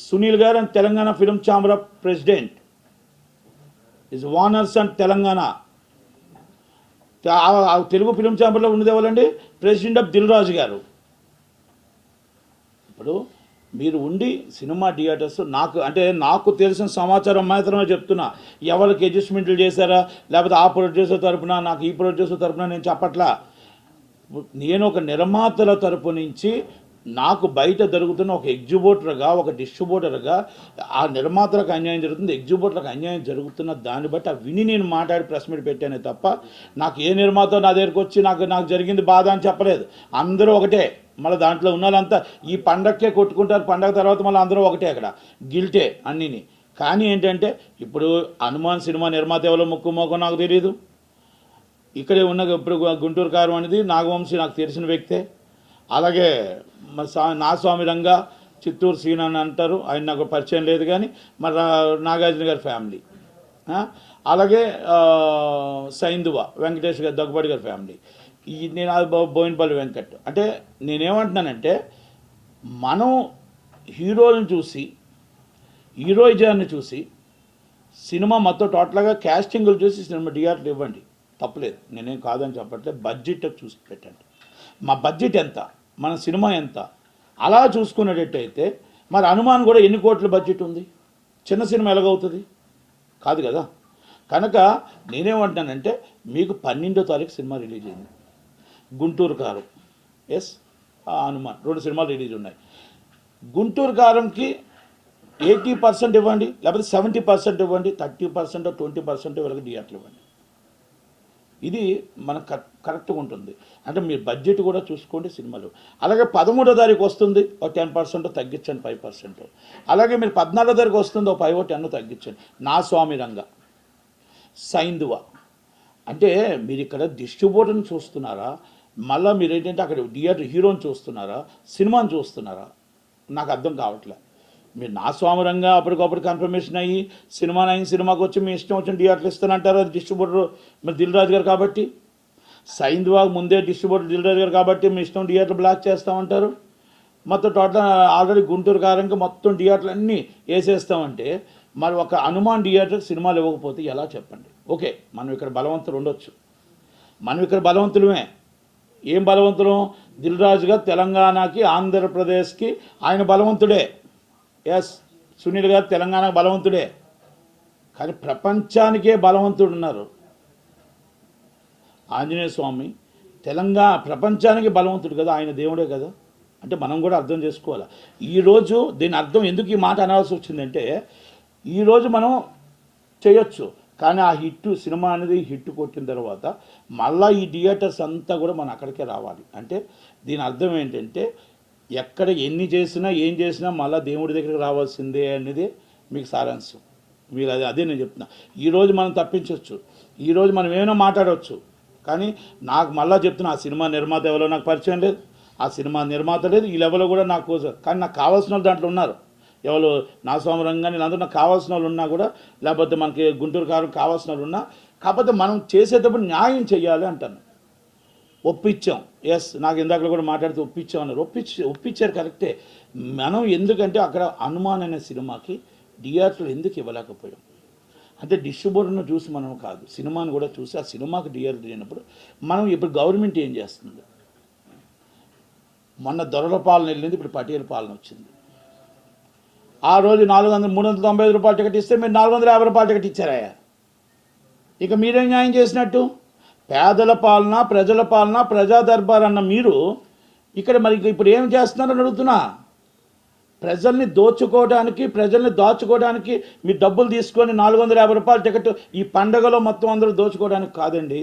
సునీల్ గారు and Telangana film chamber of president is owners and Telangana. Telugu film ఛాంబర్లో ఉన్నది ఎవరండి? ప్రెసిడెంట్ ఆఫ్ దిల్ రాజు గారు. ఇప్పుడు మీరు ఉండి సినిమా థియేటర్స్ నాకు తెలిసిన సమాచారం మాత్రమే చెప్తున్నా. ఎవరికి అడ్జస్ట్మెంట్లు చేశారా లేకపోతే ఆ ప్రొడ్యూసర్ తరపున నాకు ఈ ప్రొడ్యూసర్ తరపున నేను చెప్పట్లా. నేను ఒక నిర్మాతల తరపు నుంచి నాకు బయట జరుగుతున్న ఒక ఎగ్జిబ్యూటర్గా ఒక డిస్ట్రిబ్యూటర్గా ఆ నిర్మాతలకు అన్యాయం జరుగుతుంది, ఎగ్జిబ్యూటర్లకు అన్యాయం జరుగుతున్న దాన్ని బట్టి ఆ విని నేను మాట్లాడి ప్రెస్ మీట్ పెట్టానే తప్ప నాకు ఏ నిర్మాత నా దగ్గరికి వచ్చి నాకు జరిగింది బాధ అని చెప్పలేదు. అందరూ ఒకటే. మళ్ళీ దాంట్లో ఉన్న వాళ్ళంతా ఈ పండగకే కొట్టుకుంటారు, పండగ తర్వాత మళ్ళీ అందరూ ఒకటే. అక్కడ గిల్టే అన్నీని. కానీ ఏంటంటే ఇప్పుడు హనుమాన్ సినిమా నిర్మాత ఎవరో ముక్కు నాకు తెలియదు. ఇక్కడే ఉన్న ఇప్పుడు గుంటూరు కారం అనేది నాగవంశీ నాకు తెలిసిన వ్యక్తే. అలాగే నా స్వామి రంగా చిత్తూరు సీన్ అని అంటారు, ఆయన నాకు పరిచయం లేదు. కానీ మరి నాగార్జున గారి ఫ్యామిలీ, అలాగే సైందువ వెంకటేష్ గారి దగ్గుబాటి గారి ఫ్యామిలీ, నేను బోయినపల్లి వెంకట్. అంటే నేనేమంటున్నానంటే మనం హీరోలను చూసి హీరోయిజాన్ని చూసి సినిమా మొత్తం టోటల్గా క్యాస్టింగ్లు చూసి సినిమా థియేటర్లు ఇవ్వండి, తప్పలేదు, నేనేం కాదని చెప్పట్లేదు. బడ్జెట్ చూసి పెట్టండి. మా బడ్జెట్ ఎంత, మన సినిమా ఎంత, అలా చూసుకునేటట్టయితే మరి హనుమాన్ కూడా ఎన్ని కోట్ల బడ్జెట్ ఉంది? చిన్న సినిమా ఎలాగవుతుంది? కాదు కదా. కనుక నేనేమంటానంటే మీకు 12వ తారీఖు సినిమా రిలీజ్ అయింది. గుంటూరు కారం, ఎస్, హనుమాన్ 2 సినిమాలు రిలీజ్ ఉన్నాయి. గుంటూరు కారంకి 80% ఇవ్వండి, లేకపోతే 70% ఇవ్వండి, 30% 20% వరకు థియేటర్లు ఇవ్వండి. ఇది మనకు కరెక్ట్గా ఉంటుంది. అంటే మీరు బడ్జెట్ కూడా చూసుకోండి సినిమాలు. అలాగే 13వ తారీఖు వస్తుంది, ఒక 10% తగ్గించండి, 5%. అలాగే మీరు 14వ తారీఖు వస్తుంది, ఒక 5-10 తగ్గించండి. నా స్వామి రంగా, సైందువ. అంటే మీరు ఇక్కడ డిస్ట్రిబ్యూటర్ని చూస్తున్నారా, మళ్ళీ మీరు ఏంటంటే అక్కడ థియేటర్ హీరోని చూస్తున్నారా, సినిమాని చూస్తున్నారా? నాకు అర్థం కావట్లే. మీరు నా స్వామిరంగా అప్పటికప్పుడు కన్ఫర్మేషన్ అయ్యి సినిమాకి వచ్చి మీ ఇష్టం వచ్చిన థియేటర్లు ఇస్తానంటారు. అది డిస్ట్రిబ్యూటర్ మరి దిల్ రాజు గారు కాబట్టి, సైందువాగ్ ముందే డిస్ట్రిబ్యూటర్ దిల్ రాజు గారు కాబట్టి మీ ఇష్టం థియేటర్ బ్లాక్ చేస్తామంటారు. మొత్తం టోటల్ ఆల్రెడీ గుంటూరు కారంగా మొత్తం థియేటర్లు అన్నీ వేసేస్తామంటే మరి ఒక హనుమాన్ థియేటర్కి సినిమాలు ఇవ్వకపోతే ఎలా చెప్పండి? ఓకే, మనం ఇక్కడ బలవంతులు ఉండొచ్చు, మనం ఇక్కడ బలవంతులమే. ఏం బలవంతులం? దిల్ రాజు గారు తెలంగాణకి ఆంధ్రప్రదేశ్కి ఆయన బలవంతుడే. ఎస్, సునీల్ గారు తెలంగాణకు బలవంతుడే. కానీ ప్రపంచానికే బలవంతుడు ఉన్నారు. ఆంజనేయ స్వామి ప్రపంచానికి బలవంతుడు కదా, ఆయన దేవుడే కదా. అంటే మనం కూడా అర్థం చేసుకోవాలి. ఈరోజు దీని అర్థం ఎందుకు ఈ మాట అనాల్సి వచ్చిందంటే, ఈరోజు మనం చేయొచ్చు, కానీ ఆ సినిమా అనేది హిట్ కొట్టిన తర్వాత మళ్ళీ ఈ థియేటర్స్ అంతా కూడా మనం అక్కడికే రావాలి. అంటే దీని అర్థం ఏంటంటే ఎక్కడ ఎన్ని చేసినా ఏం చేసినా మళ్ళీ దేవుడి దగ్గరికి రావాల్సిందే అనేది మీకు సారాంశం. మీరు అదే నేను చెప్తున్నా. ఈరోజు మనం తప్పించవచ్చు, ఈరోజు మనం ఏమైనా మాట్లాడవచ్చు, కానీ నాకు మళ్ళీ చెప్తున్నా ఆ సినిమా నిర్మాత ఎవరో నాకు పరిచయం లేదు, ఆ సినిమా నిర్మాత లేదు, ఈ లెవెల్లో కూడా నాకు. కానీ నాకు కావాల్సిన వాళ్ళు దాంట్లో ఉన్నారు. ఎవరు నా స్వామి రంగా నేను అందరూ నాకు కావాల్సిన వాళ్ళు ఉన్నా కూడా, లేకపోతే మనకి గుంటూరు కారం కావాల్సిన వాళ్ళు ఉన్నా, కాకపోతే మనం చేసేటప్పుడు న్యాయం చేయాలి అంటాను. ఒప్పించాం, ఎస్, నాకు ఇందాక కూడా మాట్లాడితే ఒప్పించాం అన్నారు. ఒప్పించారు కరెక్టే. మనం ఎందుకంటే అక్కడ హనుమాన్ అనే సినిమాకి థియేటర్లు ఎందుకు ఇవ్వలేకపోయాం అంటే డిస్ట్రిబ్యూటర్ను చూసి మనం కాదు, సినిమాని కూడా చూసి ఆ సినిమాకి థియేటర్ అయినప్పుడు మనం ఇప్పుడు గవర్నమెంట్ ఏం చేస్తుంది? మొన్న దొరల పాలన వెళ్ళింది, ఇప్పుడు పటేల్ పాలన వచ్చింది. ఆ రోజు 395 రూపాయలు టికెట్ ఇస్తే మీరు 450 రూపాయల టికెట్ ఇచ్చారా? ఇక మీరేం న్యాయం చేసినట్టు? పేదల పాలన, ప్రజల పాలన, ప్రజా దర్బార్ అన్న మీరు ఇక్కడ మరి ఇప్పుడు ఏం చేస్తున్నారని అడుగుతున్నా. ప్రజల్ని దాచుకోవడానికి మీరు డబ్బులు తీసుకొని 450 రూపాయల టికెట్ ఈ పండగలో మొత్తం అందరూ దోచుకోవడానికి కాదండి.